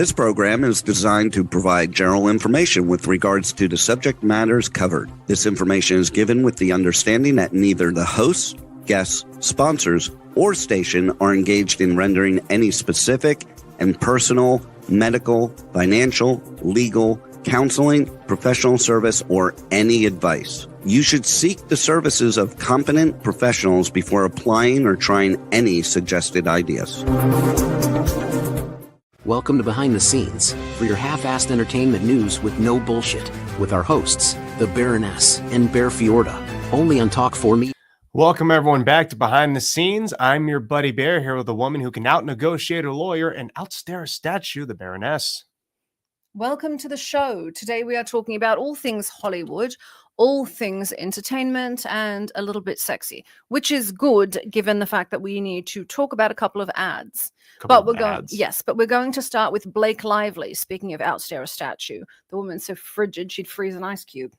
This program is designed to provide general information with regards to the subject matters covered. This information is given with the understanding that neither the hosts, guests, sponsors, or station are engaged in rendering any specific and personal, medical, financial, legal, counseling, professional service, or any advice. You should seek the services of competent professionals before applying or trying any suggested ideas. Welcome to Behind the Scenes, for your half-assed entertainment news with no bullshit, with our hosts, the Baroness and Bear Fiorda, only on Talk4Me. Welcome everyone back to Behind the Scenes. I'm your buddy Bear, here with a woman who can out-negotiate a lawyer and outstare a statue, the Baroness. Welcome to the show. Today we are talking about all things Hollywood, all things entertainment, and a little bit sexy, which is good given the fact that we need to talk about a couple of ads. But we're going to start with Blake Lively. Speaking of outstare a statue, the woman's so frigid she'd freeze an ice cube.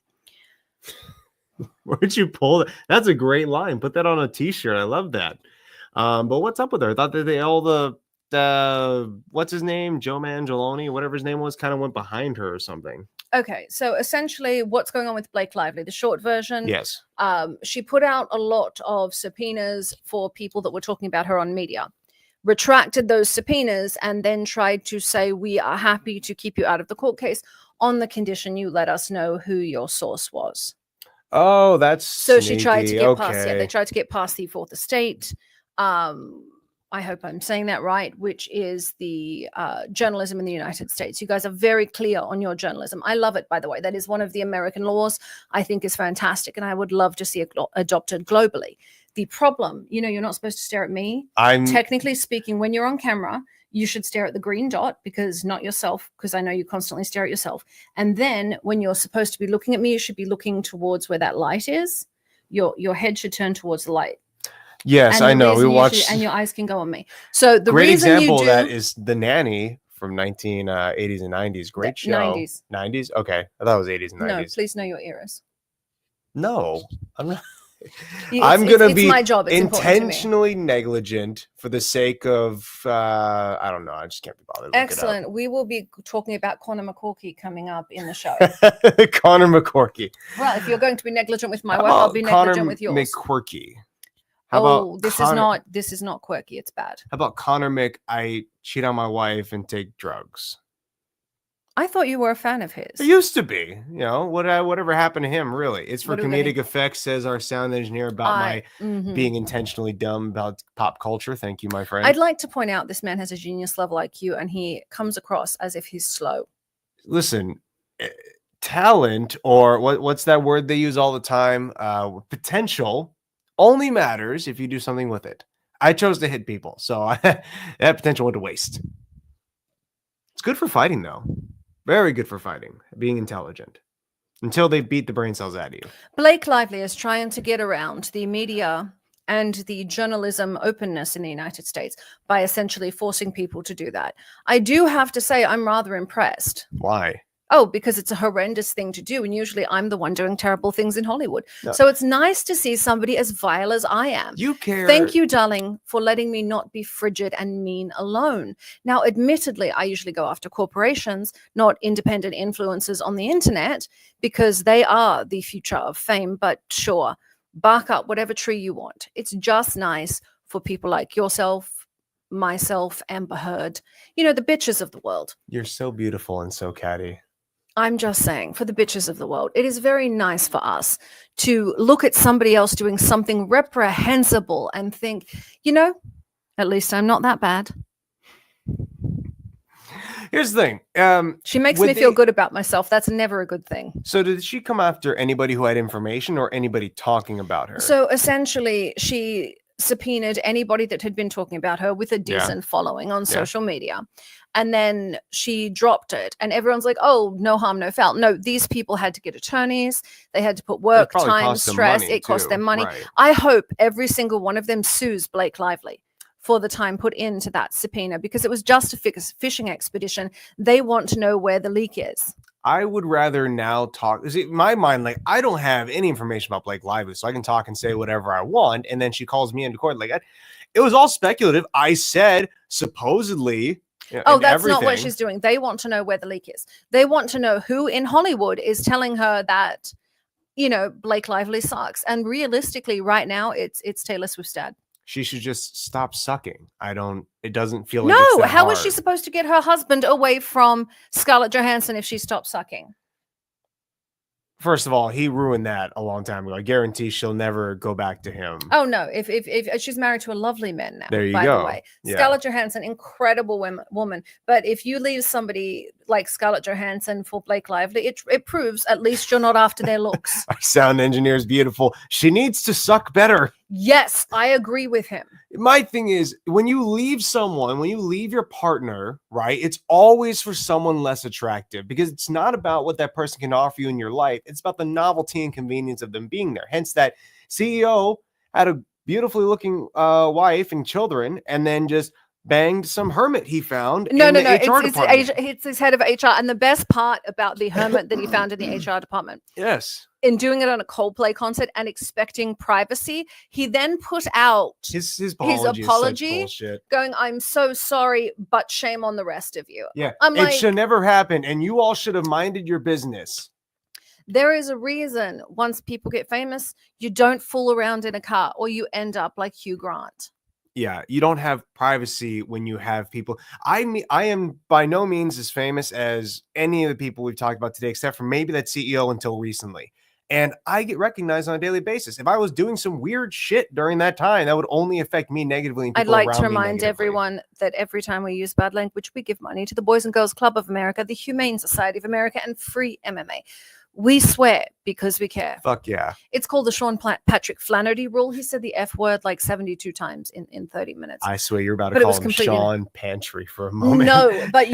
Where'd you pull that? That's a great line. Put that on a t-shirt. I love that. But what's up with her? I thought that they all the what's his name? Joe Mangieloni, whatever his name was, kind of went behind her or something. Okay, so essentially what's going on with Blake Lively, the short version, yes. She put out a lot of subpoenas for people that were talking about her on media, retracted those subpoenas, and then tried to say, we are happy to keep you out of the court case on the condition you let us know who your source was. Oh, that's so sneaky. She tried to get past. Yeah, they tried to get past the fourth estate. I hope I'm saying that right, which is the journalism in the United States. You guys are very clear on your journalism. I love it, by the way. That is one of the American laws I think is fantastic, and I would love to see it adopted globally. The problem, you're not supposed to stare at me. Technically speaking, when you're on camera, you should stare at the green dot, because not yourself, because I know you constantly stare at yourself. And then when you're supposed to be looking at me, you should be looking towards where that light is. Your head should turn towards the light. Yes, I know. We watched, and your eyes can go on me. So the great reason example you do, of that is The Nanny from 1980s and 90s. Great show. 90s. Okay, I thought it was 80s and 90s. No, please know your eras. No, I'm not. I'm going to be my job. It's intentionally negligent for the sake of I don't know. I just can't be bothered. Excellent. We will be talking about Connor McCorkey coming up in the show. Connor McCorkey. Well, if you're going to be negligent with my work, I'll be negligent with yours. McQuirky. This is not quirky. It's bad. How about Connor I cheat on my wife and take drugs? I thought you were a fan of his. It used to be. Whatever happened to him, really. It's for comedic effect, says our sound engineer, about my being intentionally dumb about pop culture. Thank you, my friend. I'd like to point out this man has a genius level IQ, and he comes across as if he's slow. Listen, talent, or what's that word they use all the time? Potential only matters if you do something with it. I chose to hit people, so that potential went to waste. It's good for fighting, though. Very good for fighting, being intelligent, until they beat the brain cells out of you. Blake Lively is trying to get around the media and the journalism openness in the United States by essentially forcing people to do that. I do have to say I'm rather impressed. Why? Oh, because it's a horrendous thing to do. And usually I'm the one doing terrible things in Hollywood. No. So it's nice to see somebody as vile as I am. You care. Thank you, darling, for letting me not be frigid and mean alone. Now, admittedly, I usually go after corporations, not independent influencers on the internet, because they are the future of fame. But sure, bark up whatever tree you want. It's just nice for people like yourself, myself, Amber Heard, the bitches of the world. You're so beautiful and so catty. I'm just saying, for the bitches of the world, it is very nice for us to look at somebody else doing something reprehensible and think, at least I'm not that bad. Here's the thing. She makes me feel good about myself. That's never a good thing. So did she come after anybody who had information or anybody talking about her? So essentially, she subpoenaed anybody that had been talking about her with a decent following on social media. And then she dropped it. And everyone's like, oh, no harm, no foul. No, these people had to get attorneys. They had to put work, time, stress. It cost them money. Right. I hope every single one of them sues Blake Lively for the time put into that subpoena, because it was just a fishing expedition. They want to know where the leak is. I would rather now talk. See, in my mind, I don't have any information about Blake Lively, so I can talk and say whatever I want. And then she calls me into court. It was all speculative. I said, supposedly, Yeah, Oh, and that's not what everything. she's doing. They want to know where the leak is. They want to know who in Hollywood is telling her that, Blake Lively sucks. And realistically, right now, it's Taylor Swift's dad. She should just stop sucking. It doesn't feel like No, it's that how hard. is she supposed to get her husband away from Scarlett Johansson if she stops sucking? First of all, he ruined that a long time ago. I guarantee she'll never go back to him. Oh no, if she's married to a lovely man now. There you by go. the way, Yeah. Scarlett Johansson, incredible woman. But if you leave somebody like Scarlett Johansson for Blake Lively, it proves at least you're not after their looks. Our sound engineer is beautiful. She needs to suck better. Yes, I agree with him. My thing is, when you leave your partner, right, it's always for someone less attractive, because it's not about what that person can offer you in your life. It's about the novelty and convenience of them being there. Hence, that CEO had a beautifully looking wife and children, and then just banged some hermit he found No. HR department. It's his head of HR. And the best part about the hermit that he found in the HR department, Yes. in doing it on a Coldplay concert and expecting privacy, he then put out His apology is such bullshit. going, "I'm so sorry, but shame on the rest of you." Yeah, I'm it like, should never happen, and you all should have minded your business. there is a reason once people get famous, you don't fool around in a car or you end up like Hugh Grant. Yeah, you don't have privacy when you have people. I am by no means as famous as any of the people we've talked about today, except for maybe that CEO until recently. And I get recognized on a daily basis. If I was doing some weird shit during that time, that would only affect me negatively. And I'd people like around to me remind negatively. everyone that every time we use bad language, we give money to the Boys and Girls Club of America, the Humane Society of America, and Free MMA. We swear because we care. Fuck yeah. It's called the Sean Patrick Flannery rule. He said the F word like 72 times in 30 minutes. I swear you're about to But it call was him completely- Sean Pantry for a moment. No, but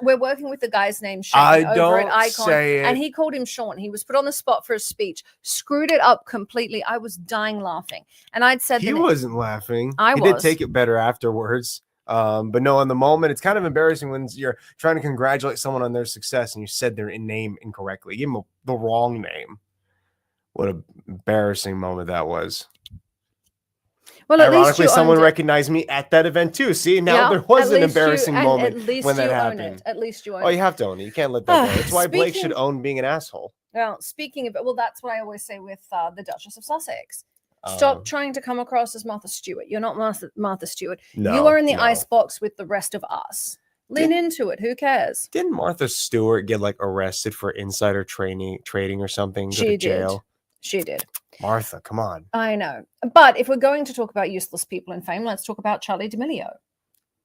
we're working with the guy's name Shane I over don't at Icon, say it. and he called him Sean. He was put on the spot for a speech, screwed it up completely. I was dying laughing, and I'd said He wasn't laughing. I He did was. take it better afterwards. But no, in the moment, it's kind of embarrassing when you're trying to congratulate someone on their success and you said their name incorrectly. Give them the wrong name. What an embarrassing moment that was. Well, at least ironically, you someone owned it. recognized me at that event too. See, now Yeah, there was at an least you- embarrassing and moment at least when that you own happened. it. At least you own Oh, it. you have to own it. You can't let that go. That's why Blake should Speaking- own being an asshole. Well, speaking of it, that's what I always say with the Duchess of Sussex. Stop trying to come across as Martha Stewart. You're not Martha Stewart. No, you are in the no. icebox with the rest of us. Lean into it. Who cares? Didn't Martha Stewart get like arrested for insider trading or something? Go She to did. jail. She did. Martha, come on. I know. But if we're going to talk about useless people in fame, let's talk about Charlie D'Amelio.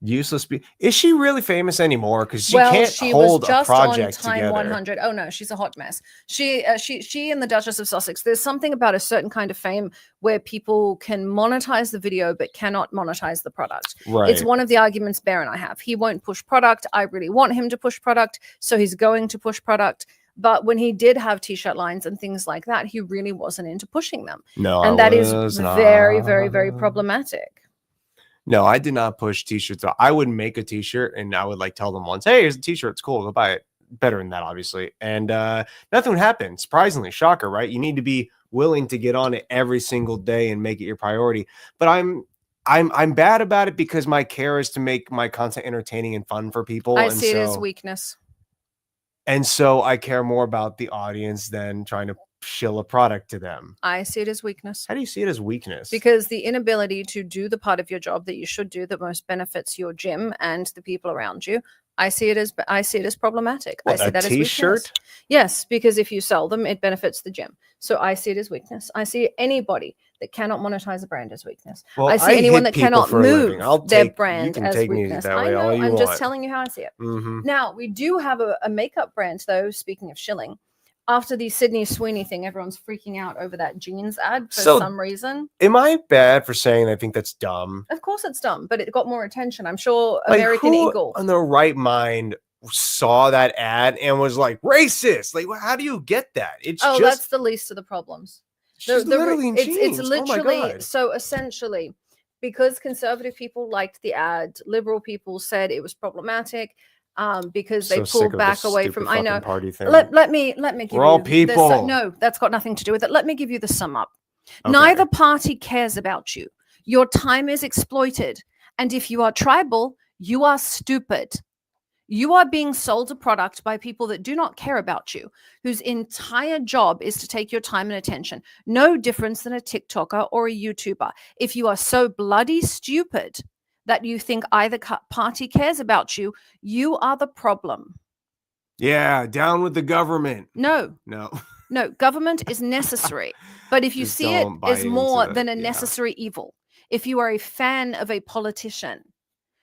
Useless. Is she really famous anymore? Because she Well, can't she hold was just a project on Time together. 100. Oh no, she's a hot mess. She and the Duchess of Sussex. There's something about a certain kind of fame where people can monetize the video but cannot monetize the product. Right. It's one of the arguments Bear and I have. He won't push product. I really want him to push product, so he's going to push product. But when he did have t-shirt lines and things like that, he really wasn't into pushing them. No, And that is very, not. very, very problematic. No, I did not push t-shirts. I would make a t-shirt and I would like tell them once, hey, here's a t-shirt. It's cool. Go buy it. Better than that, obviously. And nothing would happen. Surprisingly, shocker, right? You need to be willing to get on it every single day and make it your priority. But I'm bad about it because my care is to make my content entertaining and fun for people. I see it as weakness. And so I care more about the audience than trying to shill a product to them. I see it as weakness. How do you see it as weakness? Because the inability to do the part of your job that you should do that most benefits your gym and the people around you, I see it as problematic. What, I see a that as t-shirt? weakness. Yes, because if you sell them, it benefits the gym. So I see it as weakness. I see anybody that cannot monetize a brand as weakness. Well, I see anyone hit that people cannot for a living. move their you brand can as take me weakness. that I way know. all you I'm want. just telling you how I see it. Mhm. Now, we do have a makeup brand, though, speaking of shilling. After the Sydney Sweeney thing, everyone's freaking out over that jeans ad for So- some reason. Am I bad for saying I think that's dumb? Of course it's dumb, but it got more attention. I'm sure Like, American who Eagle. on their right mind saw that ad and was like racist? Like, how do you get that? It's Oh, just that's the least of the problems. she's literally in jeans. It's Oh my literally God. so essentially because conservative people liked the ad, liberal people said it was problematic because they So sick pulled of back this away stupid from. I fucking know. party thing. Let me give We're all you the people. no, that's got nothing to do with it. Let me give you the sum up. Okay. Neither party cares about you. Your time is exploited, and if you are tribal, You are stupid. You are being sold a product by people that do not care about you, whose entire job is to take your time and attention. No difference than a TikToker or a YouTuber. If you are so bloody stupid that you think either party cares about you, you are the problem. Yeah, down with the government. No. No. No, government is necessary. But if you Just see it don't buy as more into than it, a yeah. necessary evil, if you are a fan of a politician,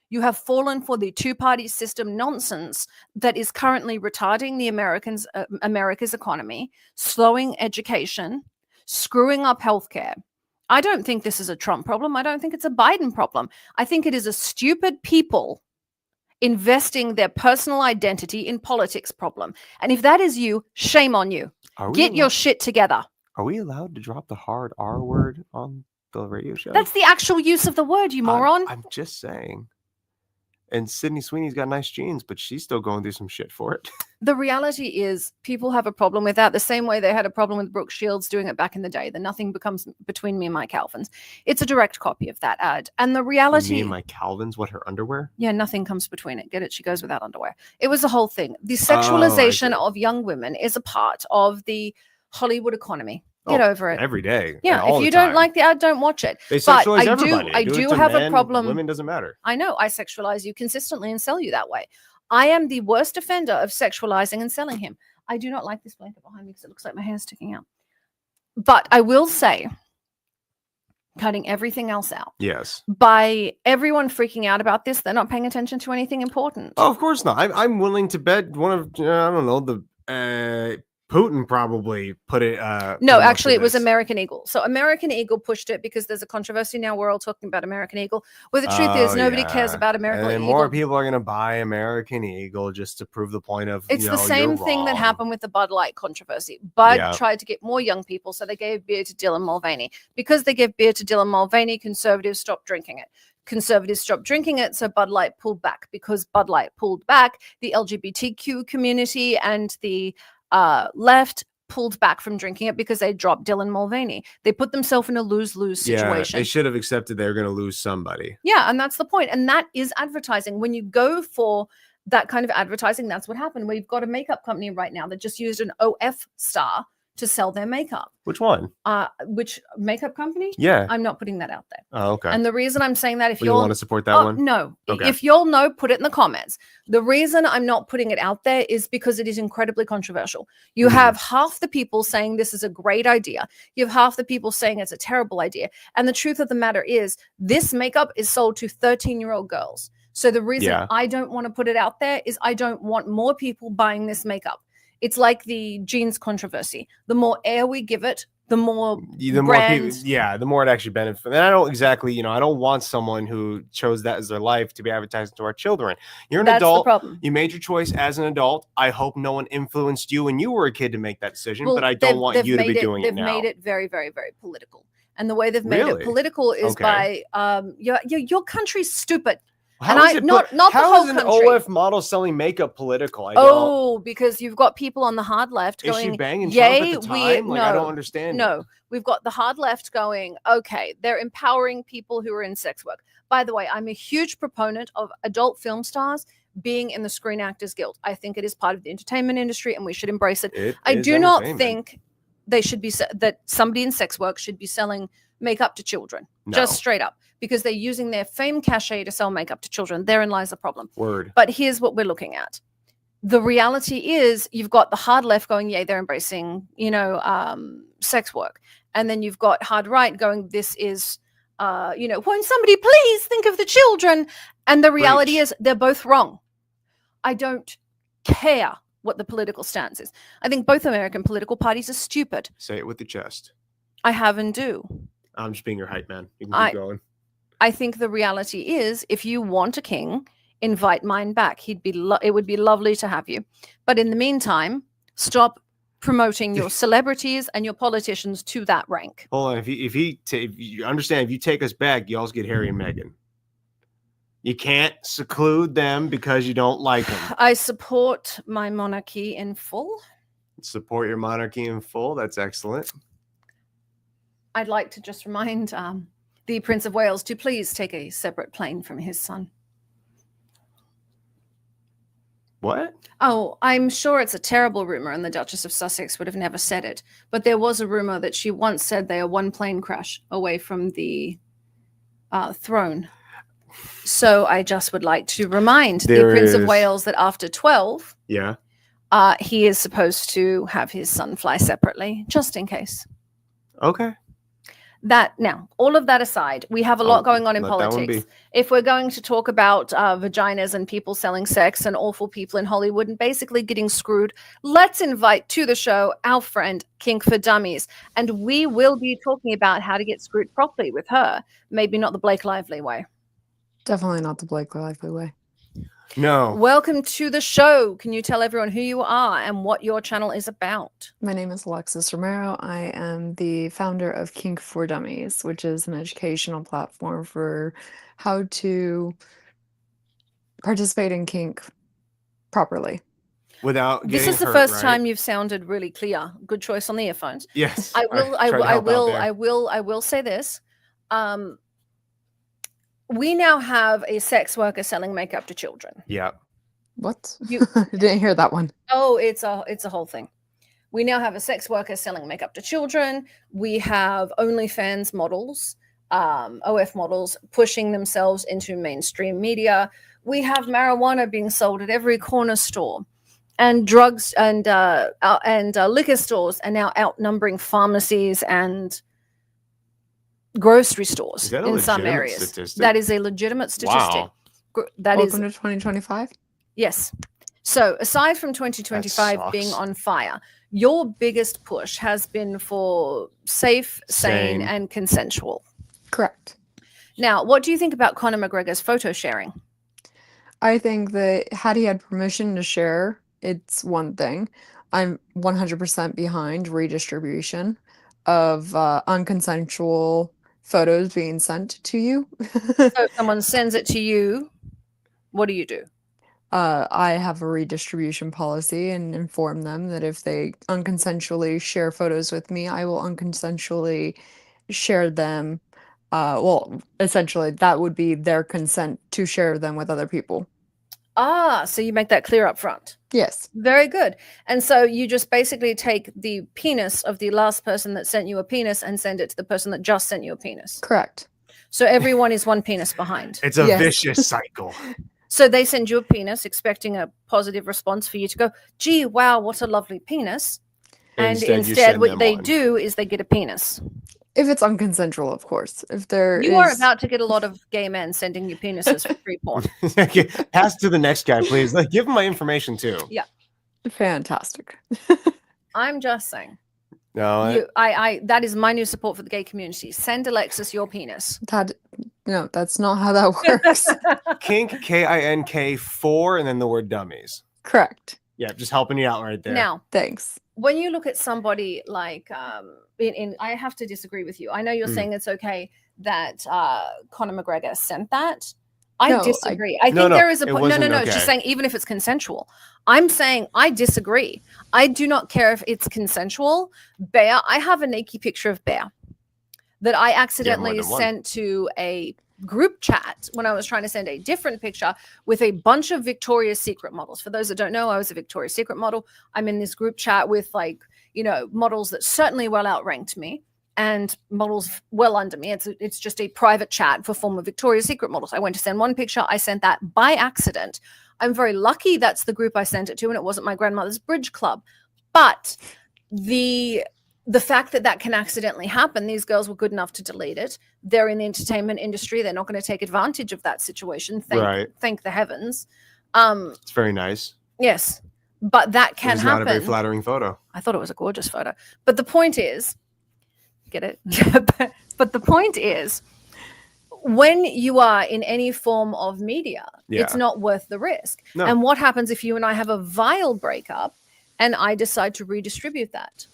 you have fallen for the two-party system nonsense that is currently retarding the America's economy, slowing education, screwing up healthcare. I don't think this is a Trump problem. I don't think it's a Biden problem. I think it is a stupid people investing their personal identity in politics problem. And if that is you, shame on you. Get your shit together. Are we allowed to drop the hard R word on the radio show? That's the actual use of the word, you moron. I'm just saying. And Sydney Sweeney's got nice jeans, but she's still going through some shit for it. The reality is people have a problem with that the same way they had a problem with Brooke Shields doing it back in the day. The nothing becomes between me and my Calvins. It's a direct copy of that ad. And the reality... Me and my Calvins? What, her underwear? Yeah, nothing comes between it. Get it? She goes without underwear. It was the whole thing. The sexualization of young women is a part of the Hollywood economy. Get over it. Every day. Yeah, if you don't like the ad, don't watch it. They sexualize everybody. I do have a problem. Women doesn't matter. I know. I sexualize you consistently and sell you that way. I am the worst offender of sexualizing and selling him. I do not like this blanket behind me because it looks like my hair's sticking out. But I will say, cutting everything else out. Yes. By everyone freaking out about this, they're not paying attention to anything important. Oh, of course not. I'm willing to bet one of, I don't know, the Putin probably put it. No, actually, it was American Eagle. So American Eagle pushed it because there's a controversy now. We're all talking about American Eagle. Well, the truth is, nobody cares about American Eagle. And more people are going to buy American Eagle just to prove the point of. It's the same thing that happened with the Bud Light controversy. Bud tried to get more young people, so they gave beer to Dylan Mulvaney. Because they gave beer to Dylan Mulvaney, conservatives stopped drinking it. Conservatives stopped drinking it, so Bud Light pulled back. Because Bud Light pulled back, the LGBTQ community and the left pulled back from drinking it because they dropped Dylan Mulvaney. They put themselves in a lose-lose situation. They should have accepted they were going to lose somebody. Yeah, and that's the point. And that is advertising. When you go for that kind of advertising, that's what happened. We've got a makeup company right now that just used an OF star to sell their makeup. Which one? Which makeup company? Yeah. I'm not putting that out there. Oh, okay. And the reason I'm saying that, if you want to support that one? No. Okay. If you'll know, put it in the comments. The reason I'm not putting it out there is because it is incredibly controversial. You have half the people saying this is a great idea. You have half the people saying it's a terrible idea. And the truth of the matter is, this makeup is sold to 13-year-old girls. So the reason I don't want to put it out there is I don't want more people buying this makeup. It's like the jeans controversy. The more air we give it, the more the more it actually benefits. And I don't exactly, I don't want someone who chose that as their life to be advertising to our children. You're an adult. The problem. You made your choice as an adult. I hope no one influenced you when you were a kid to make that decision, but I don't want you to be doing it now. They've made it very, very, very political. And the way they've made it political is by your country's stupid. How is an OF model selling makeup political? Because you've got people on the hard left going, is she banging Trump at the time? I don't understand. No, we've got the hard left going, okay, they're empowering people who are in sex work. By the way, I'm a huge proponent of adult film stars being in the Screen Actors Guild. I think it is part of the entertainment industry and we should embrace it. I do not think they should be that somebody in sex work should be selling makeup to children. Just straight up. Because they're using their fame cachet to sell makeup to children. Therein lies the problem. Word. But here's what we're looking at. The reality is you've got the hard left going, they're embracing, sex work. And then you've got hard right going, this is, won't somebody please think of the children? And the reality is they're both wrong. I don't care what the political stance is. I think both American political parties are stupid. Say it with the chest. I have and do. I'm just being your hype man. You can keep going. I think the reality is, if you want a king, invite mine back. It would be lovely to have you. But in the meantime, stop promoting your celebrities and your politicians to that rank. Hold on. If you understand, if you take us back, you also get Harry and Meghan. You can't seclude them because you don't like them. I support my monarchy in full. Support your monarchy in full. That's excellent. I'd like to just remind the Prince of Wales to please take a separate plane from his son. What? Oh, I'm sure it's a terrible rumor, and the Duchess of Sussex would have never said it. But there was a rumor that she once said they are one plane crash away from the throne. So I just would like to remind the Prince of Wales that after 12, he is supposed to have his son fly separately, just in case. Okay. Now, all of that aside, we have a lot going on in politics. If we're going to talk about vaginas and people selling sex and awful people in Hollywood and basically getting screwed, let's invite to the show our friend Kink4Dummies. And we will be talking about how to get screwed properly with her. Maybe not the Blake Lively way. Definitely not the Blake Lively way. No. Welcome to the show. Can you tell everyone who you are and what your channel is about? My name is Alexis Romero. I am the founder of Kink4Dummies, which is an educational platform for how to participate in kink properly. Without this is the first time you've sounded really clear. Good choice on the earphones. Yes. I will say this. We now have a sex worker selling makeup to children. Yeah. What? I didn't hear that one. Oh, it's a whole thing. We now have a sex worker selling makeup to children. We have OnlyFans models, OF models, pushing themselves into mainstream media. We have marijuana being sold at every corner store, and drugs and liquor stores are now outnumbering pharmacies and grocery stores in some areas. Statistic? That is a legitimate statistic. Wow. Welcome to 2025. Yes. So aside from 2025 being on fire, your biggest push has been for safe, sane, and consensual. Correct. Now, what do you think about Conor McGregor's photo sharing? I think that had he had permission to share, it's one thing. I'm 100% behind redistribution of unconsensual photos being sent to you. So if someone sends it to you, what do you do? I have a redistribution policy and inform them that if they unconsensually share photos with me, I will unconsensually share them. Well, essentially, that would be their consent to share them with other people. Ah, so you make that clear up front. Yes. Very good. And so you just basically take the penis of the last person that sent you a penis and send it to the person that just sent you a penis. Correct. So everyone is one penis behind. It's a vicious cycle. So they send you a penis expecting a positive response for you to go, gee, wow, what a lovely penis. And instead what they do is they get a penis. If it's unconsensual, of course. If there You are about to get a lot of gay men sending you penises for free porn. Pass to the next guy, please. Like, give him my information too. Yeah. Fantastic. I'm just saying. No, that is my new support for the gay community. Send Alexis your penis. No, that's not how that works. Kink, Kink 4, and then the word dummies. Correct. Yeah, just helping you out right there. Now, thanks. When you look at somebody like, I have to disagree with you. I know you're saying it's okay that Conor McGregor sent that. I disagree. I think there is a point. No. Just saying, even if it's consensual, I'm saying I disagree. I do not care if it's consensual. Bear, I have a naked picture of Bear that I accidentally sent to a group chat when I was trying to send a different picture with a bunch of Victoria's Secret models. For those that don't know, I was a Victoria's Secret model. I'm in this group chat with models that certainly well outranked me and models well under me. It's just a private chat for former Victoria's Secret models. I went to send one picture. I sent that by accident. I'm very lucky that's the group I sent it to, and it wasn't my grandmother's bridge club. But the fact that can accidentally happen, these girls were good enough to delete it. They're in the entertainment industry. They're not going to take advantage of that situation. Thank the heavens. It's very nice. Yes. But that can happen. It's not a very flattering photo. I thought it was a gorgeous photo. But the point is, get it? But the point is, when you are in any form of media, it's not worth the risk. No. And what happens if you and I have a vile breakup and I decide to redistribute that?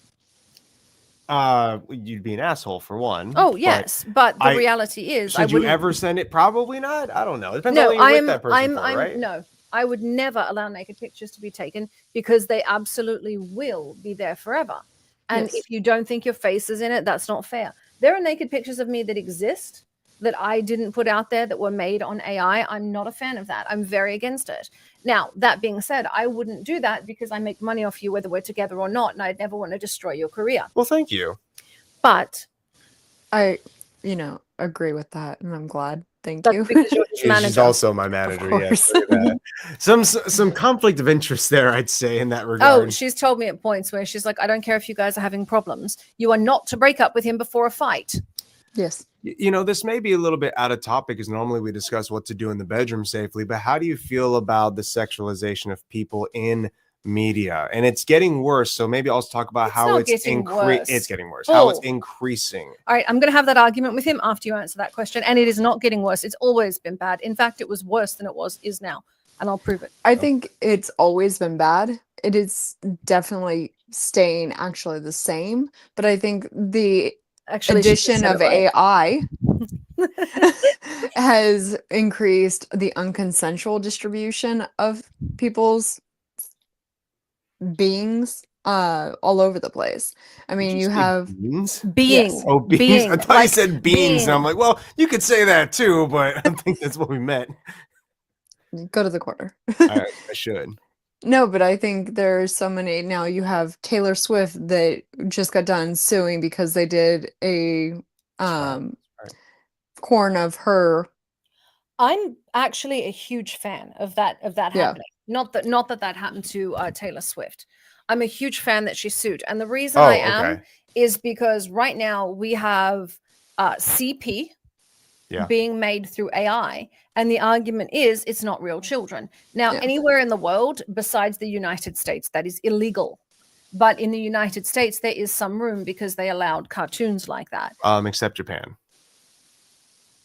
You'd be an asshole for one. Oh yes, but the reality is, should you ever send it? Probably not. I don't know. It depends on who you're with that person right? No, I would never allow naked pictures to be taken because they absolutely will be there forever. And if you don't think your face is in it, that's not fair. There are naked pictures of me that exist that I didn't put out there that were made on AI. I'm not a fan of that. I'm very against it. Now, that being said, I wouldn't do that because I make money off you whether we're together or not, and I'd never want to destroy your career. Well, thank you. But I, agree with that, and I'm glad. Thank that's you. because you're his manager. She's also my manager. Yes, course. look at that. Some conflict of interest there, I'd say, in that regard. Oh, she's told me at points where she's like, I don't care if you guys are having problems. You are not to break up with him before a fight. Yes. This may be a little bit out of topic because normally we discuss what to do in the bedroom safely, but how do you feel about the sexualization of people in media? And it's getting worse. So maybe I'll talk about how it's getting worse. It's getting worse. How it's increasing. All right, I'm going to have that argument with him after you answer that question. And it is not getting worse. It's always been bad. In fact, it was worse than it is now. And I'll prove it. I think it's always been bad. It is definitely staying actually the same. But I think the addition of AI has increased the unconsensual distribution of people's beings all over the place. I mean, you have being. Yes. Oh, beings. Being. I thought you said beans, and I'm like, well, you could say that too, but I don't think that's what we meant. Go to the corner. I should. No, but I think there's so many. Now you have Taylor Swift that just got done suing because they did a corn of her. I'm actually a huge fan of that happening. Not that happened to Taylor Swift. I'm a huge fan that she sued. And the reason I am is because right now we have CP being made through AI. And the argument is it's not real children. Now, anywhere in the world besides the United States, that is illegal. But in the United States, there is some room because they allowed cartoons like that. Except Japan.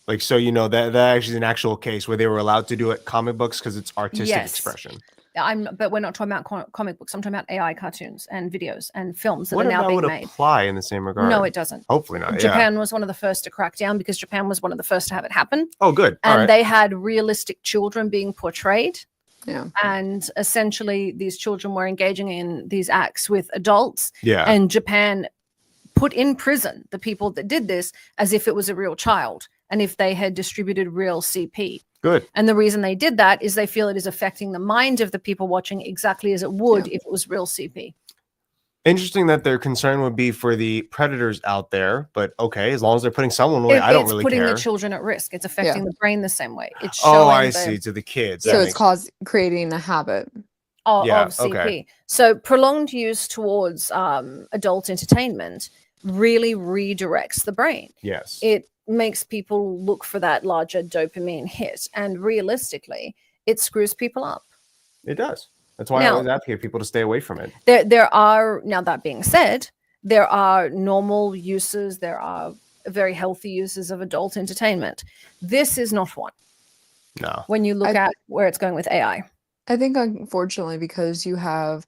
Like, so, that actually is an actual case where they were allowed to do it comic books because it's artistic expression. But we're not talking about comic books. I'm talking about AI cartoons and videos and films that what are now being would made. Apply in the same regard? No, it doesn't. Hopefully not. Japan was one of the first to crack down because Japan was one of the first to have it happen. Oh, good. And they had realistic children being portrayed. Yeah. And essentially these children were engaging in these acts with adults. Yeah. And Japan put in prison the people that did this as if it was a real child and if they had distributed real CP. Good. And the reason they did that is they feel it is affecting the mind of the people watching exactly as it would if it was real CP. Interesting that their concern would be for the predators out there, but okay, as long as they're putting someone away, I don't really care. It's putting the children at risk. It's affecting the brain the same way. It's see, to the kids. So it's creating a habit of CP. Okay. So prolonged use towards adult entertainment really redirects the brain. Yes. It makes people look for that larger dopamine hit, and realistically it screws people up. It does. That's why I always advocate people to stay away from it. There are, now that being said, there are normal uses, there are very healthy uses of adult entertainment. This is not one. No. When you look at where it's going with AI. I think unfortunately because you have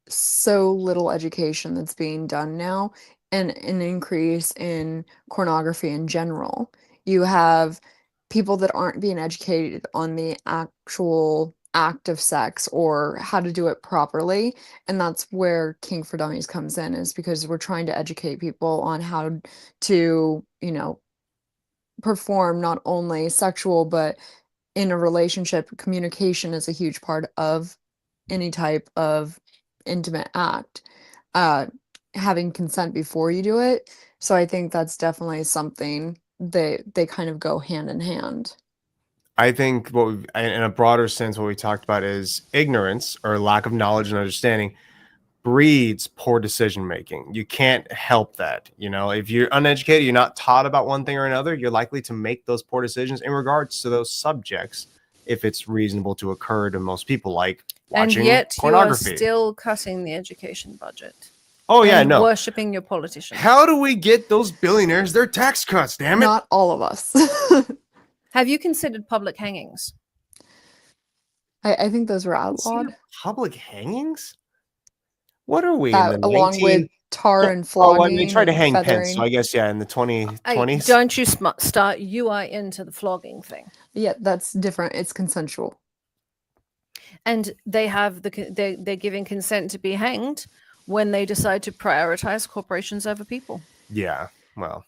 so little education that's being done now, and an increase in pornography in general. You have people that aren't being educated on the actual act of sex or how to do it properly. And that's where Kink4Dummies comes in, is because we're trying to educate people on how to, perform not only sexual, but in a relationship, communication is a huge part of any type of intimate act. Having consent before you do it. So I think that's definitely something that they kind of go hand in hand. I think in a broader sense, what we talked about is ignorance or lack of knowledge and understanding breeds poor decision making. You can't help that. If you're uneducated, you're not taught about one thing or another, you're likely to make those poor decisions in regards to those subjects if it's reasonable to occur to most people, like watching and yet pornography. You are still cutting the education budget. Oh, yeah, no. Worshipping your politicians. How do we get those billionaires their tax cuts, damn it? Not all of us. Have you considered public hangings? I think those were outlawed. Public hangings? What are we in the along 19... with tar and flogging. They tried to hang Pence, so I guess, in the 2020s. Don't you start UI into the flogging thing. Yeah, that's different. It's consensual. And they have they're giving consent to be hanged when they decide to prioritize corporations over people. Yeah, well.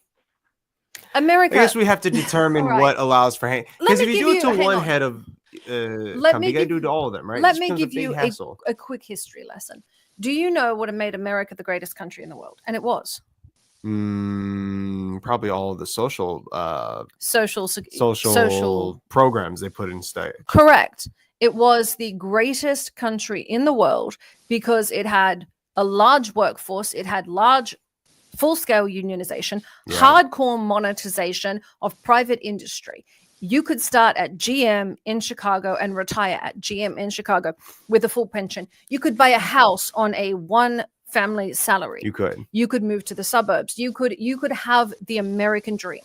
America. I guess we have to determine All right. what allows for hang. Because if you do it to one on. head of Let company, me you got to give- do it to all of them, right? Let It me becomes a give big you hassle. a quick history lesson. Do you know what made America the greatest country in the world? And it was Probably all of the social social programs they put in state. Correct. It was the greatest country in the world because it had a large workforce. It had large full-scale unionization, hardcore monetization of private industry. You could start at GM in Chicago and retire at GM in Chicago with a full pension. You could buy a house on a one-family salary. You could move to the suburbs. You could have the American dream.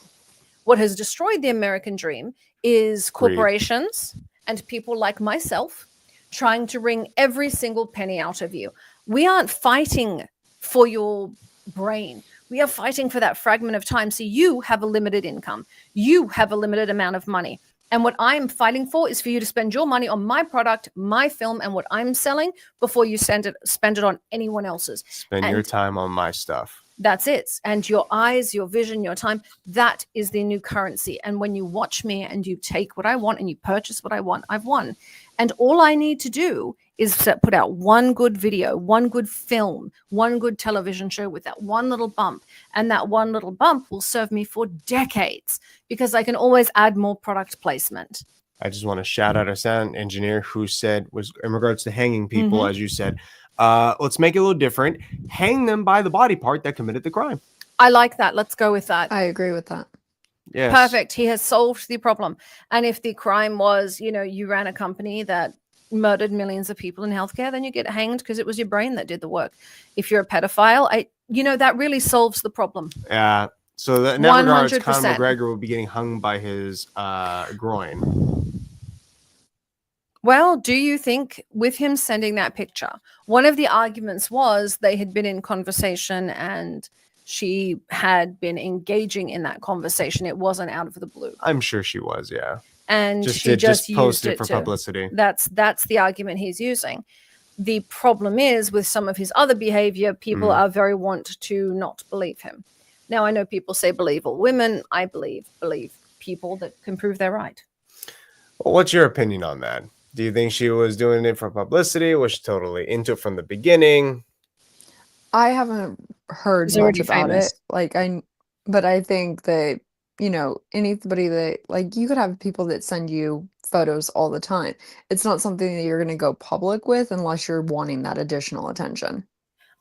What has destroyed the American dream is corporations and people like myself trying to wring every single penny out of you. We aren't fighting for your brain. We are fighting for that fragment of time. So you have a limited income. You have a limited amount of money. And what I'm fighting for is for you to spend your money on my product, my film, and what I'm selling before you spend it on anyone else's. Spend your time on my stuff. That's it. And your eyes, your vision, your time, that is the new currency. And when you watch me and you take what I want and you purchase what I want, I've won. And all I need to do is put out one good video, one good film, one good television show with that one little bump. And that one little bump will serve me for decades because I can always add more product placement. I just want to shout out our sound engineer who said, was in regards to hanging people, as you said, let's make it a little different. Hang them by the body part that committed the crime. I like that. Let's go with that. I agree with that. Yes. Perfect. He has solved the problem. And if the crime was, you ran a company that murdered millions of people in healthcare, then you get hanged because it was your brain that did the work. If you're a pedophile, that really solves the problem. Yeah. So in that regards, 100%. Conor McGregor will be getting hung by his groin. Well, do you think with him sending that picture, one of the arguments was they had been in conversation and she had been engaging in that conversation. It wasn't out of the blue. I'm sure she was, yeah. And she just posted for publicity. That's the argument he's using. The problem is with some of his other behavior, people are very want to not believe him. Now, I know people say believe all women. I believe people that can prove they're right. Well, what's your opinion on that? Do you think she was doing it for publicity? Was she totally into it from the beginning? I haven't heard much about it. But I think that, anybody that, you could have people that send you photos all the time. It's not something that you're going to go public with unless you're wanting that additional attention.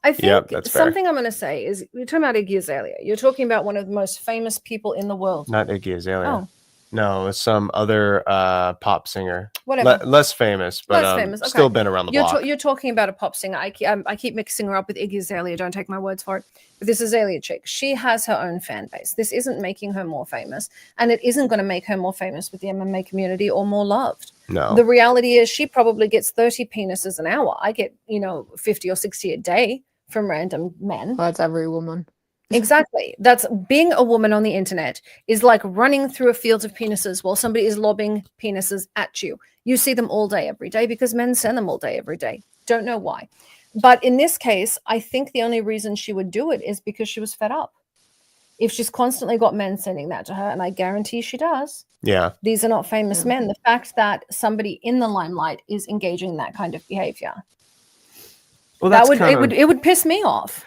I think something I'm going to say is, you're talking about Iggy Azalea. You're talking about one of the most famous people in the world. Not Iggy Azalea. Oh. No, it's some other pop singer. Whatever. Less famous, but Okay. Still been around the block. You're talking about a pop singer. I keep mixing her up with Iggy Azalea. Don't take my words for it. But this Azalea chick, she has her own fan base. This isn't making her more famous. And it isn't going to make her more famous with the MMA community or more loved. No. The reality is she probably gets 30 penises an hour. I get, 50 or 60 a day from random men. Well, that's every woman. Exactly. That's being a woman on the internet is like running through a field of penises while somebody is lobbing penises at you. You see them all day, every day because men send them all day, every day. Don't know why. But in this case, I think the only reason she would do it is because she was fed up. If she's constantly got men sending that to her, and I guarantee she does. Yeah. These are not famous men. The fact that somebody in the limelight is engaging in that kind of behavior. Well, it would piss me off.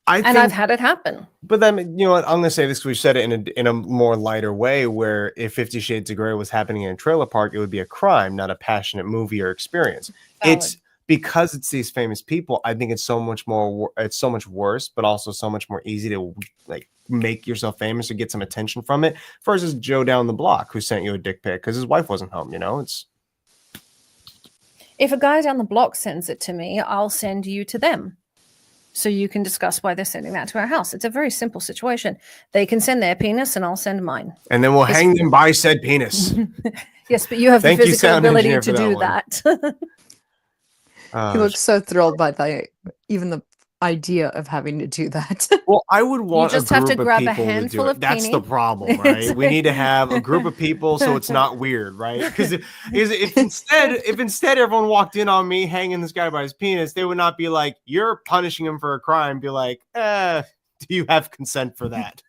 I've had it happen. But then, you know what? I'm going to say this because we said it in a more lighter way, where if 50 Shades of Grey was happening in a trailer park, it would be a crime, not a passionate movie or experience. Valid. It's because it's these famous people. I think it's so much worse, but also so much more easy to make yourself famous or get some attention from it versus Joe down the block who sent you a dick pic because his wife wasn't home. It's. If a guy down the block sends it to me, I'll send you to them. So you can discuss why they're sending that to our house. It's a very simple situation. They can send their penis and I'll send mine. And then we'll hang them by said penis. Yes, but you have the physical ability to do that. He looks so thrilled by even the idea of having to do that. Well, I would want you just a group have to of grab people a handful to do it. of That's the problem, right? We need to have a group of people so it's not weird, right? Because if instead everyone walked in on me hanging this guy by his penis, they would not be like, "You're punishing him for a crime." Be like, "Do you have consent for that?"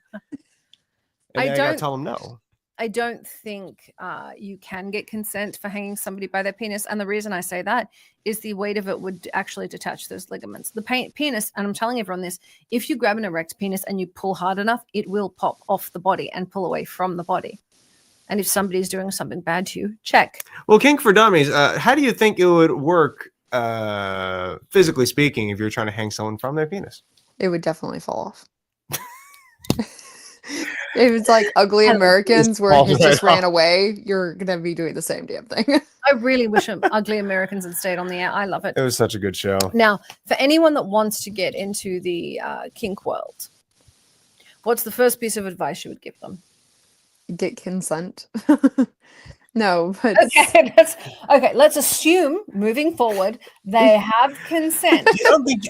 And then I gotta tell them no. I don't think you can get consent for hanging somebody by their penis. And the reason I say that is the weight of it would actually detach those ligaments. The penis, and I'm telling everyone this, if you grab an erect penis and you pull hard enough, it will pop off the body and pull away from the body. And if somebody's doing something bad to you, check. Well, Kink4Dummies, how do you think it would work, physically speaking, if you're trying to hang someone from their penis? It would definitely fall off. If it's like Ugly Americans where he just ran away, you're going to be doing the same damn thing. I really wish Ugly Americans had stayed on the air. I love it. It was such a good show. Now, for anyone that wants to get into the kink world, what's the first piece of advice you would give them? Get consent. No, but okay. Let's assume moving forward they have consent.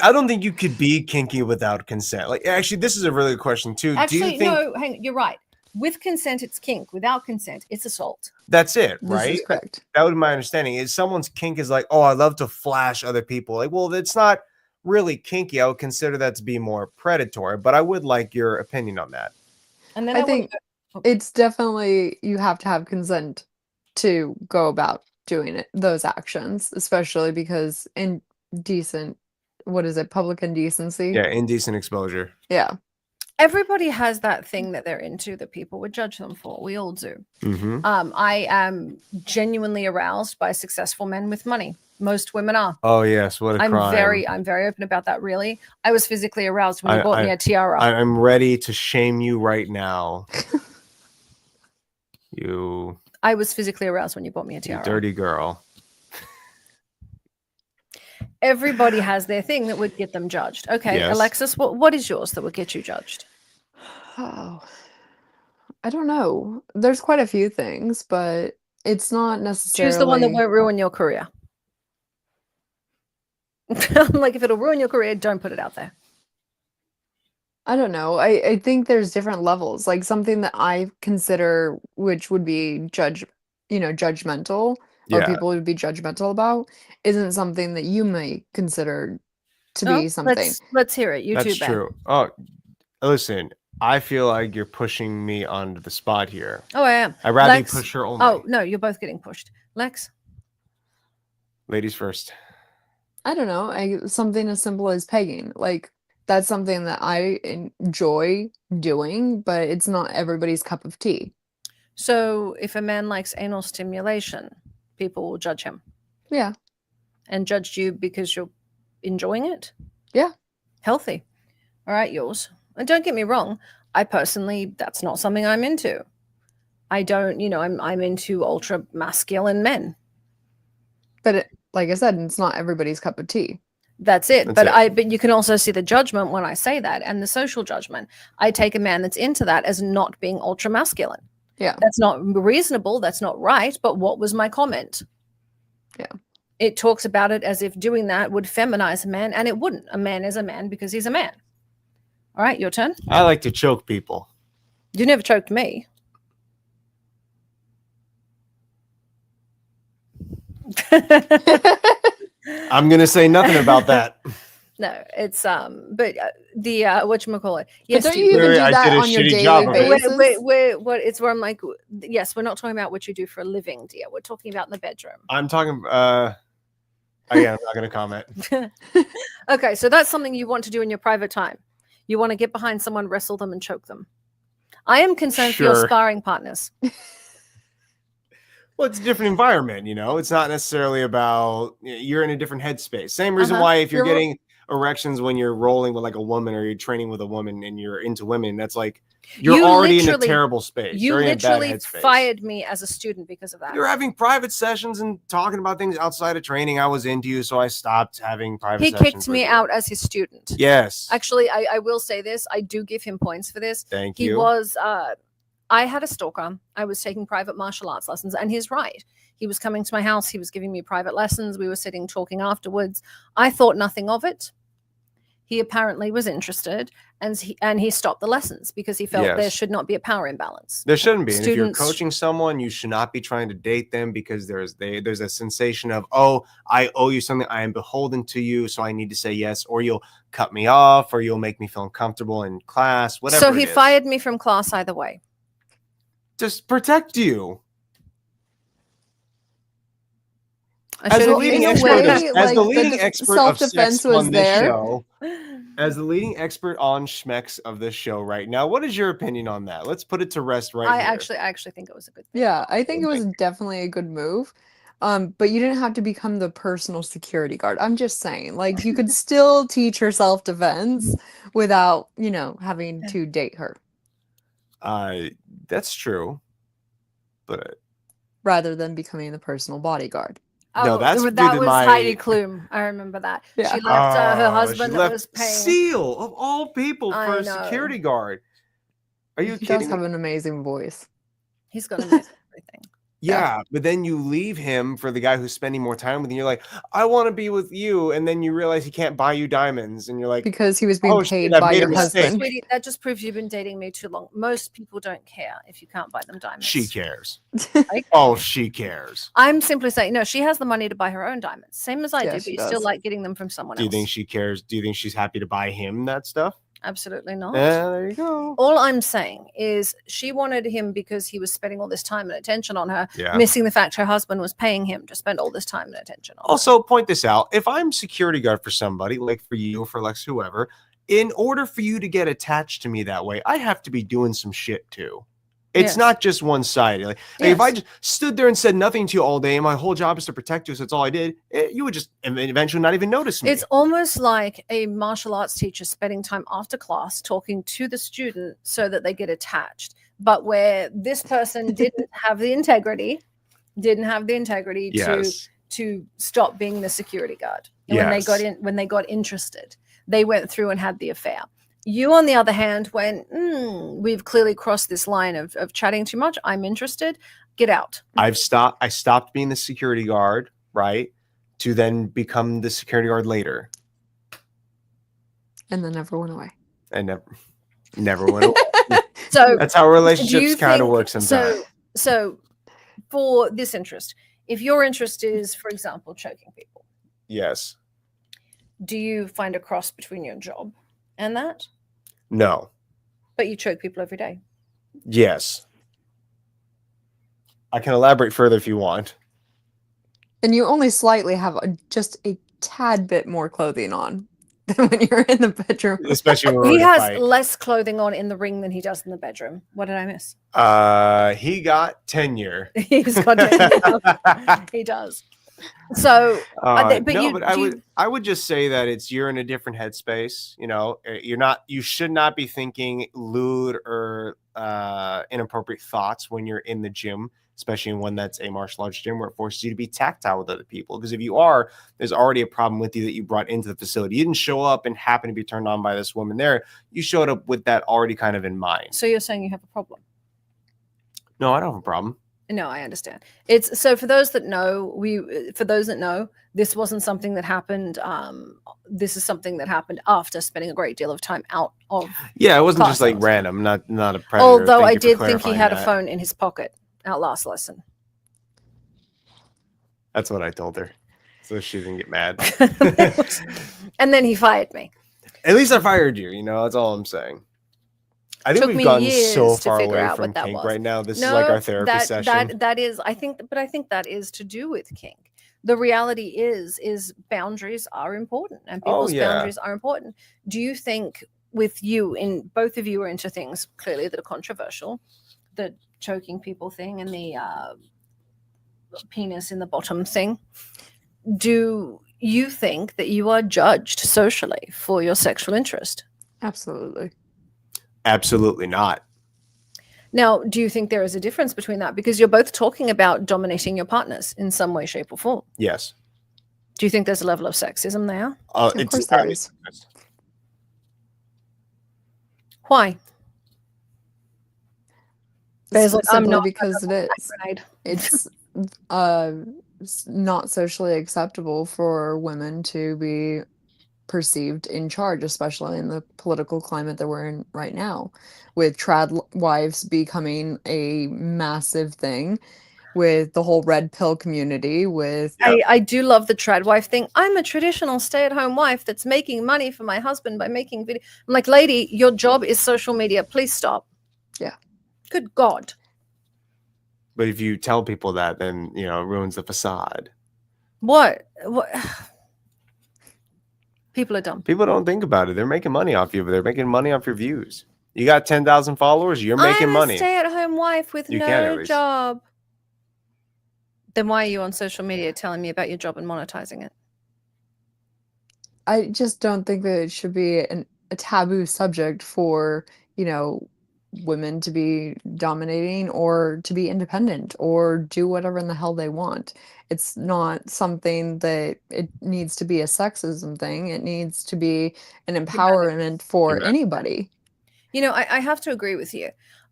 I don't think you could be kinky without consent. Like, actually, this is a really good question too. Actually, do you think... no, hang on, you're right. With consent, it's kink. Without consent, it's assault. That's it, right? This is correct. That would be my understanding. Is someone's kink is like, oh, I love to flash other people. Like, well, it's not really kinky. I would consider that to be more predatory. But I would like your opinion on that. And then I think it's definitely you have to have consent to go about doing those actions, especially because public indecency? Yeah, indecent exposure. Yeah. Everybody has that thing that they're into that people would judge them for. We all do. Mm-hmm. I am genuinely aroused by successful men with money. Most women are. Oh yes, what a crime. I'm very open about that. Really, I was physically aroused when you bought me a tiara. I'm ready to shame you right now. I was physically aroused when you bought me a tiara. You dirty girl. Everybody has their thing that would get them judged. Okay, yes. Alexis, what is yours that would get you judged? Oh, I don't know. There's quite a few things, but it's not necessarily. Choose the one that won't ruin your career. Like, if it'll ruin your career, don't put it out there. I don't know. I think there's different levels. Like something that I consider, which would be judgmental, or people would be judgmental about, isn't something that you may consider to be something. Let's hear it. That's true. Oh, listen, I feel like you're pushing me onto the spot here. Oh, I am. I'd rather you push her only. Oh, no, you're both getting pushed. Lex? Ladies first. I don't know. Something as simple as pegging. Like, that's something that I enjoy doing, but it's not everybody's cup of tea. So if a man likes anal stimulation, people will judge him. Yeah. And judged you because you're enjoying it? Yeah. Healthy. All right, yours. And don't get me wrong, I personally, that's not something I'm into. I don't, I'm into ultra masculine men. But like I said, it's not everybody's cup of tea. That's it. But you can also see the judgment when I say that, and the social judgment. I take a man that's into that as not being ultra masculine. Yeah. That's not reasonable. That's not right. But what was my comment? Yeah. It talks about it as if doing that would feminize a man, and it wouldn't. A man is a man because he's a man. All right, your turn. I like to choke people. You never choked me. I'm gonna say nothing about that. No, it's but the whatchamacallit. Yes, don't you even do that on your daily basis? Wait, what? It's where I'm like, yes, we're not talking about what you do for a living, dear. We're talking about in the bedroom. I'm talking. Again, I'm not gonna comment. Okay, so that's something you want to do in your private time. You want to get behind someone, wrestle them, and choke them. I am concerned for your sparring partners. Well, it's a different environment, It's not necessarily about you're in a different headspace. Same reason why if you're getting erections when you're rolling with like a woman or you're training with a woman and you're into women, that's like you're already in a terrible space. You literally fired me as a student because of that. You're having private sessions and talking about things outside of training. I was into you, so I stopped having private sessions. He kicked me out as his student. Yes. Actually, I will say this. I do give him points for this. Thank you. He was I had a stalker. I was taking private martial arts lessons, and he's right. He was coming to my house. He was giving me private lessons. We were sitting talking afterwards. I thought nothing of it. He apparently was interested, and he stopped the lessons because he felt there should not be a power imbalance. There shouldn't be. And if you're coaching someone, you should not be trying to date them because there's a sensation of, oh, I owe you something. I am beholden to you, so I need to say yes, or you'll cut me off, or you'll make me feel uncomfortable in class, whatever. So he fired me from class either way. to protect you. I As should the have leading used expert, the of, word. as the leading expert of self-defense sex was on this there. show, as the leading expert on schmecks of this show right now, what is your opinion on that? Let's put it to rest right I here. actually think it was a good thing. Yeah, I think it was definitely a good move. But you didn't have to become the personal security guard. I'm just saying, like, you could still teach her self-defense without, having to date her That's true, but rather than becoming the personal bodyguard. no, that's due that to was my Heidi Klum. I remember that. Yeah. She left her she husband that left was paying. Seal of all people I for a know. security guard. Are you He kidding does me? have an amazing voice. He's got amazing everything. Yeah, but then you leave him for the guy who's spending more time with you. You're like, I want to be with you, and then you realize he can't buy you diamonds, and you're like, Because he was being oh, paid shit, I by made your a mistake. husband. Sweetie, that just proves you've been dating me too long. Most people don't care if you can't buy them diamonds. She cares. Like, Oh, she cares. I'm simply saying, no, she has the money to buy her own diamonds. Same as I Yeah, do, she but you still does. like getting them from someone Do you else. think she cares? Do you think she's happy to buy him that stuff? Absolutely not. There you go. All I'm saying is she wanted him because he was spending all this time and attention on her, Yeah. missing the fact her husband was paying him to spend all this time and attention on her. Also, point this out. If I'm security guard for somebody, like for you, for Lex, whoever, in order for you to get attached to me that way, I have to be doing some shit too. It's Yes. not just one-sided. Like, if I just stood there and said nothing to you all day, and my whole job is to protect you, so that's all I did, you would just eventually not even notice me. It's almost like a martial arts teacher spending time after class talking to the student so that they get attached. But where this person didn't have the integrity, Yes. to stop being the security guard. And Yes. when they got interested, they went through and had the affair. You, on the other hand, went, we've clearly crossed this line of chatting too much. I'm interested. Get out. I stopped being the security guard, right? To then become the security guard later. And then never went away. And never went away. So That's how do relationships you kind of think- work sometimes. So for this interest, if your interest is, for example, choking people, Yes. do you find a cross between your job and that? No. But you choke people every day. Yes. I can elaborate further if you want. And you only slightly have just a tad bit more clothing on than when you're in the bedroom. Especially when we're He in a has fight. less clothing on in the ring than he does in the bedroom. What did I miss? He got tenure. He's got he does. So, but no, you, but do I would just say that you're in a different headspace. You should not be thinking lewd or inappropriate thoughts when you're in the gym, especially in one that's a martial arts gym where it forces you to be tactile with other people. Because if you are, there's already a problem with you that you brought into the facility. You didn't show up and happen to be turned on by this woman there. You showed up with that already kind of in mind. so you're saying you have a problem? No, I don't have a problem. No, I understand. It's so for those that know, this wasn't something that happened. This is something that happened after spending a great deal of time out of. Yeah, it wasn't just like Classes. random, not a predator. Although Thank I you for did think he clarifying had a that. phone in his pocket out last lesson. That's what I told her, so she didn't get mad. And then he fired me. At least I fired you. That's all I'm saying. I think Took we've me gotten years so to far figure away out from what that kink was. right now. This is like our therapy session. That is, I think that is to do with kink. The reality is boundaries are important, and people's boundaries are important. Do you think with you, in both of you are into things clearly that are controversial, the choking people thing and the penis in the bottom thing? Do you think that you are judged socially for your sexual interest? Absolutely. Absolutely not. Now, do you think there is a difference between that? Because you're both talking about dominating your partners in some way, shape, or form. Yes. Do you think there's a level of sexism there? Of course there is. Why? There's like, I'm Simply not because it is. grenade. It's not socially acceptable for women to be perceived in charge, especially in the political climate that we're in right now, with trad wives becoming a massive thing, with the whole red pill community, with I do love the trad wife thing. I'm a traditional stay-at-home wife that's making money for my husband by making video. I'm like, lady, your job is social media. Please stop. Yeah. Good God. But if you tell people that, then it ruins the facade. What? People are dumb. People don't think about it. They're making money off you, but they're making money off your views. You got 10,000 followers, you're making money. I'm a stay-at-home wife with no job. Then why are you on social media telling me about your job and monetizing it? I just don't think that it should be a taboo subject for, women to be dominating or to be independent or do whatever in the hell they want. It's not something that it needs to be a sexism thing. It needs to be an empowerment for anybody. I have to agree with you.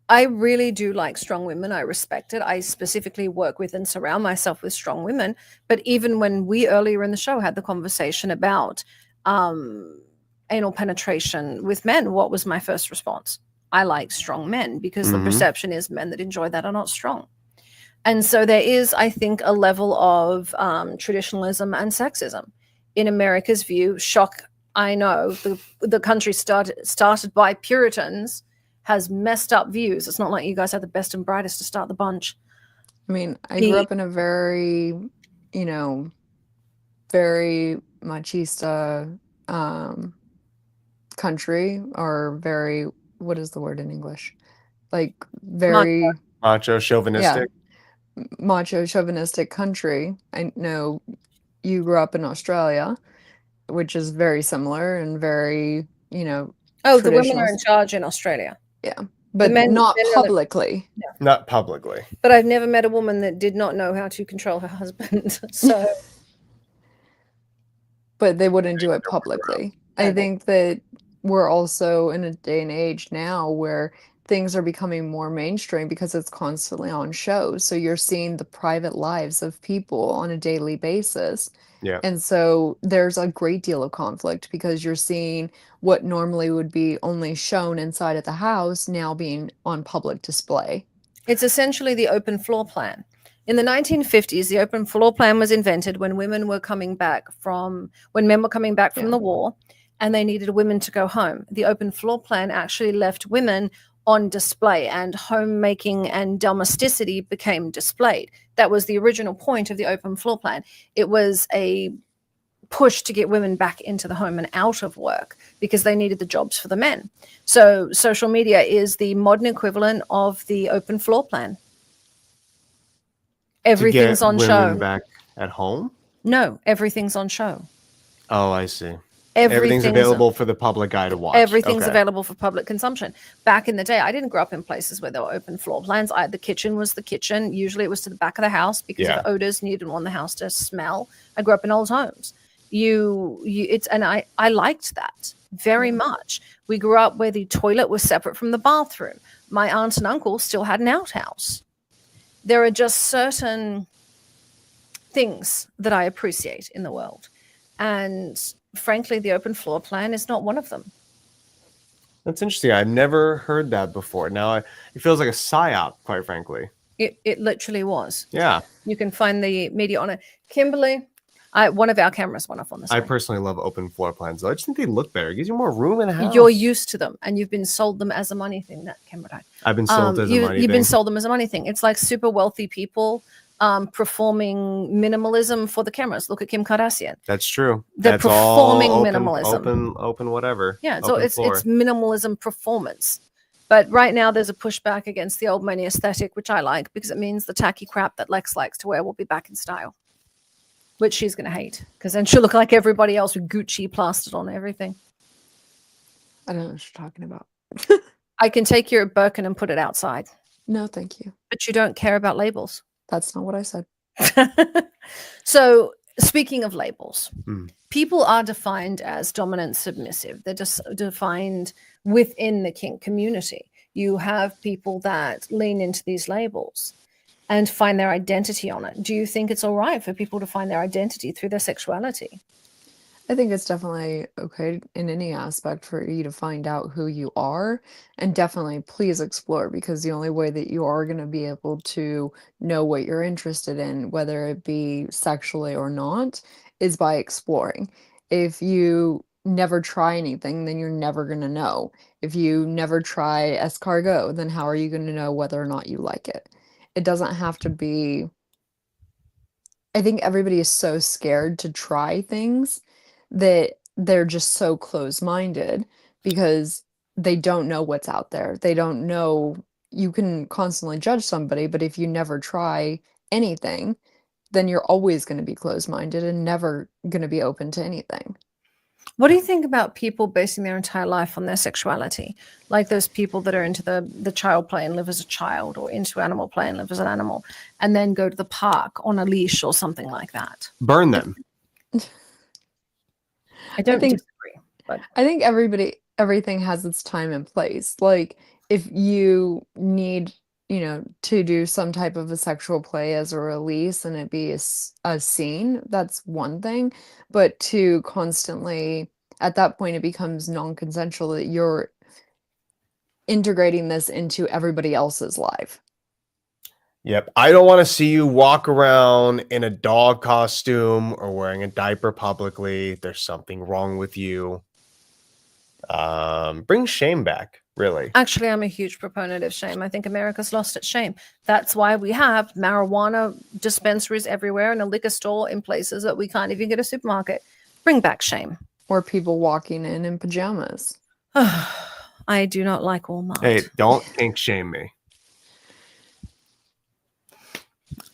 I really do like strong women. I respect it. I specifically work with and surround myself with strong women. But even when we earlier in the show had the conversation about anal penetration with men, what was my first response? I like strong men, because the perception is men that enjoy that are not strong. And so there is, I think, a level of traditionalism and sexism in America's view. Shock, I know, the country started by Puritans has messed up views. It's not like you guys had the best and brightest to start the bunch. I mean, I grew up in a very, very machista country, or very, what is the word in English? Like very macho chauvinistic. Yeah, macho chauvinistic country. I know you grew up in Australia, which is very similar and very, the women are in charge in Australia. Yeah, but not publicly. Not publicly. But I've never met a woman that did not know how to control her husband. So, but they wouldn't do it publicly. I think that we're also in a day and age now where things are becoming more mainstream because it's constantly on shows. So you're seeing the private lives of people on a daily basis. Yeah. And so there's a great deal of conflict because you're seeing what normally would be only shown inside of the house now being on public display. It's essentially the open floor plan. In the 1950s, the open floor plan was invented when men were coming back from the war, and they needed women to go home. The open floor plan actually left women on display, and homemaking and domesticity became displayed. That was the original point of the open floor plan. It was a push to get women back into the home and out of work because they needed the jobs for the men. So social media is the modern equivalent of the open floor plan. Everything's on show. Back at home? No, everything's on show. Oh, I see. Everything's available for the public eye to watch. Everything's available for public consumption. Back in the day, I didn't grow up in places where there were open floor plans. The kitchen was the kitchen. Usually it was to the back of the house because of odors, and you didn't want the house to smell. I grew up in old homes. I liked that very much. We grew up where the toilet was separate from the bathroom. My aunt and uncle still had an outhouse. There are just certain things that I appreciate in the world. And frankly, the open floor plan is not one of them. That's interesting. I've never heard that before. Now it feels like a psyop, quite frankly. It literally was. Yeah. You can find the media on it. Kimberly, one of our cameras went off on this. I personally love open floor plans, though. I just think they look better. It gives you more room in a house. You're used to them, and you've been sold them as a money thing. That camera died. I've been sold as a money thing. You've been sold them as a money thing. It's like super wealthy people performing minimalism for the cameras. Look at Kim Kardashian. That's true. They're performing minimalism. Open whatever. Yeah, so it's minimalism performance. But right now there's a pushback against the old money aesthetic, which I like because it means the tacky crap that Lex likes to wear will be back in style, which she's going to hate because then she'll look like everybody else with Gucci plastered on everything. I don't know what you're talking about. I can take your Birkin and put it outside. No, thank you. But you don't care about labels. That's not what I said. So speaking of labels, people are defined as dominant, submissive. They're just defined within the kink community. You have people that lean into these labels and find their identity on it. Do you think it's all right for people to find their identity through their sexuality? I think it's definitely okay in any aspect for you to find out who you are, and definitely please explore, because the only way that you are going to be able to know what you're interested in, whether it be sexually or not, is by exploring. If you never try anything, then you're never going to know. If you never try escargot, then how are you going to know whether or not you like it? It doesn't have to be. I think everybody is so scared to try things that they're just so close-minded because they don't know what's out there. They don't know. You can constantly judge somebody, but if you never try anything, then you're always going to be closed-minded and never going to be open to anything. What do you think about people basing their entire life on their sexuality? Like those people that are into the child play and live as a child, or into animal play and live as an animal, and then go to the park on a leash or something like that. Burn them. I don't think- disagree. But I think everything has its time and place. Like if you need, to do some type of a sexual play as a release and it be a scene, that's one thing. But to constantly, at that point, it becomes non-consensual that you're integrating this into everybody else's life. Yep. I don't want to see you walk around in a dog costume or wearing a diaper publicly. There's something wrong with you. Bring shame back, really. actually, I'm a huge proponent of shame. I think America's lost its shame. That's why we have marijuana dispensaries everywhere and a liquor store in places that we can't even get a supermarket. Bring back shame. Or people walking in pajamas. I do not like Walmart. Hey, don't kink shame me.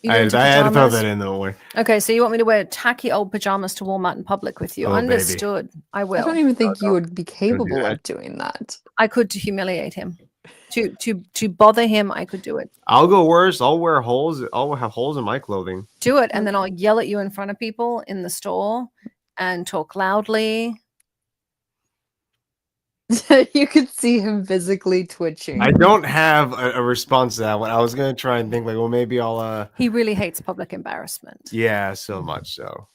You I go into had to throw pajamas? that in the way. Okay, so you want me to wear tacky old pajamas to Walmart in public with you? Oh, baby. Understood. I will. I don't even think you would be do capable that. of doing that. I could, to humiliate him, to bother him. I could do it. I'll go worse. I'll wear holes. I'll have holes in my clothing. Do it, and then I'll yell at you in front of people in the store and talk loudly. You could see him physically twitching. I don't have a response to that one. I was gonna try and think like, well, maybe I'll He really hates public embarrassment. yeah, so much so.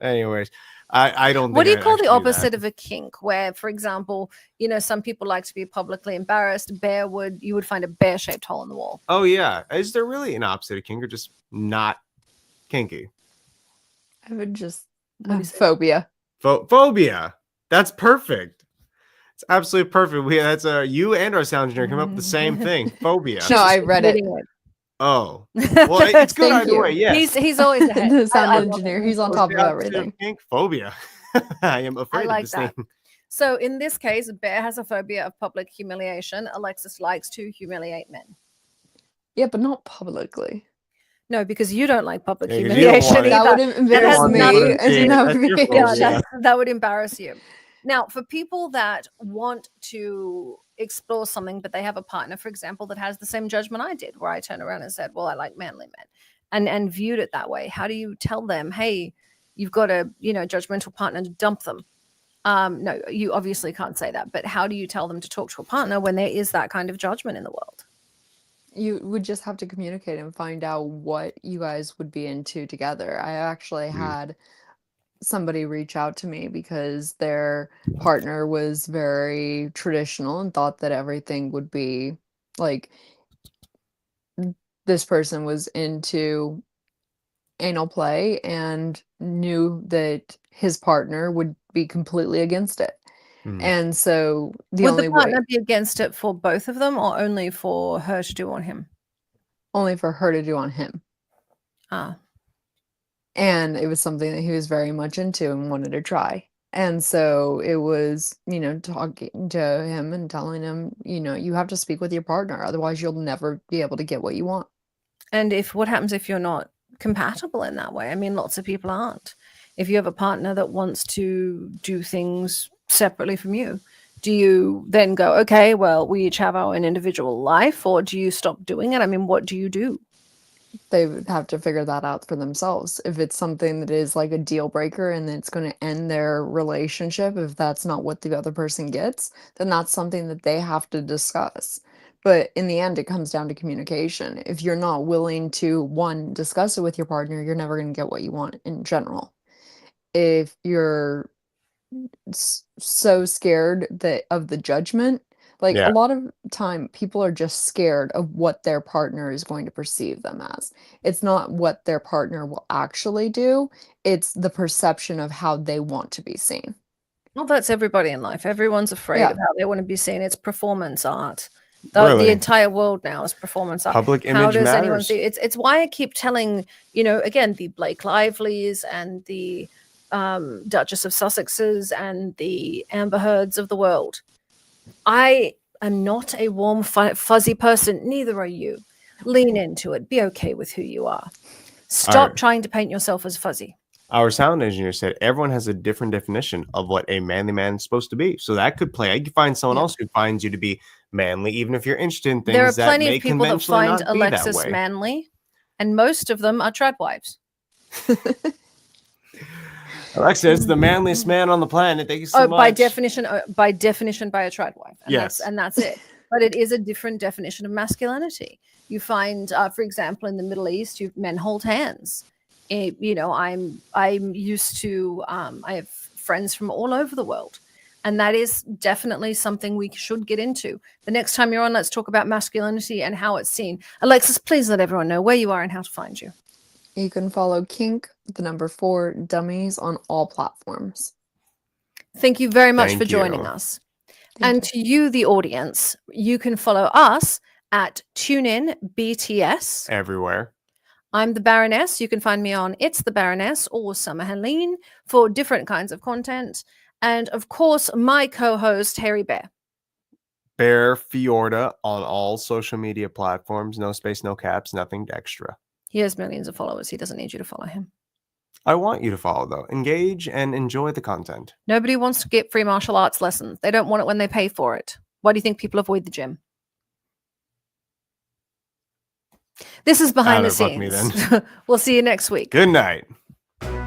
Anyways, I don't think What do you I'd call the actually do opposite that. of a kink? Where, for example, some people like to be publicly embarrassed. You would find a bear-shaped hole in the wall. Oh yeah. Is there really an opposite of kink or just not kinky? I would just What is it? phobia. Phobia. That's perfect. It's absolutely perfect. That's you and our sound engineer come up with the same thing. Phobia. No, I read it. Oh, well, it's good Thank either you. way. Yeah. He's always ahead. The sound I love engineer, it. he's on What's top the of opposite everything. kink? Phobia. I am afraid like of this that. thing. So in this case, Bear has a phobia of public humiliation. Alexis likes to humiliate men. Yeah, but not publicly. No, because you don't like public Yeah, 'cause you don't humiliation want it. That either. would embarrass has me. nothing to and do- that that's would your be- fault. Yeah, Yeah. that would embarrass you. Now, for people that want to explore something, but they have a partner, for example, that has the same judgment I did, where I turned around and said, well, I like manly men, and viewed it that way. How do you tell them, hey, you've got a judgmental partner, to dump them? No, you obviously can't say that, but how do you tell them to talk to a partner when there is that kind of judgment in the world? You would just have to communicate and find out what you guys would be into together. I actually had somebody reach out to me because their partner was very traditional and thought that everything would be like this person was into anal play and knew that his partner would be completely against it. And so the Would only the way partner be against it for both of them, or only for her to do on him? only for her to do on him. Ah, And it was something that he was very much into and wanted to try. And so it was, talking to him and telling him, you have to speak with your partner. Otherwise, you'll never be able to get what you want. and what happens if you're not compatible in that way? I mean, lots of people aren't. If you have a partner that wants to do things separately from you, do you then go, okay, well, we each have our own individual life, or do you stop doing it? I mean, what do you do? They would have to figure that out for themselves. If it's something that is like a deal breaker and it's going to end their relationship, if that's not what the other person gets, then that's something that they have to discuss. But in the end, it comes down to communication. If you're not willing to, one, discuss it with your partner, you're never going to get what you want in general. If you're so scared of the judgment, like Yeah. a lot of time people are just scared of what their partner is going to perceive them as. It's not what their partner will actually do, it's the perception of how they want to be seen. Well, that's everybody in life. Everyone's afraid Yeah. of how they want to be seen. It's performance art. The Really? entire world now is performance art. Public How image does anyone matters. see it's why I keep telling, you know, again, the Blake Lively's and the Duchess of Sussex's and the Amber Heards of the world. I am not a warm, fuzzy person. Neither are you. Lean into it. Be okay with who you are. Stop right. trying to paint yourself as fuzzy. Our sound engineer said everyone has a different definition of what a manly man is supposed to be. So that could play. I could find someone else who finds you to be manly, even if you're interested in things There are that plenty may of people that conventionally find not be that Alexis way. manly, and most of them are trad wives. Alexa, it's the manliest man on the planet. Thank you so much. By definition, by a trad wife. And Yes. that's it. But it is a different definition of masculinity. You find, for example, in the Middle East, men hold hands. You know, I'm used to. I have friends from all over the world, and that is definitely something we should get into. The next time you're on, let's talk about masculinity and how it's seen. Alexis, please let everyone know where you are and how to find you. You can follow Kink4Dummies on all platforms. Thank you very much Thank for joining you. us. Thank And to you, the audience, you can follow us at TuneIn BTS. Everywhere. I'm the Baroness. You can find me on It's the Baroness or Summer Helene for different kinds of content. And of course, my co-host, Harry Bear. Bear Fiorda on all social media platforms. No space, no caps, nothing extra. He has millions of followers. He doesn't need you to follow him. I want you to follow, though. Engage and enjoy the content. Nobody wants to get free martial arts lessons. They don't want it when they pay for it. Why do you think people avoid the gym? This is Behind the Fuck me, Scenes. then. We'll see you next week. Good night.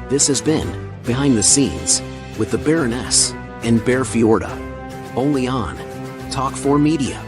This has been Behind the Scenes with the Baroness and Bear Fiorda, only on Talk4 Media.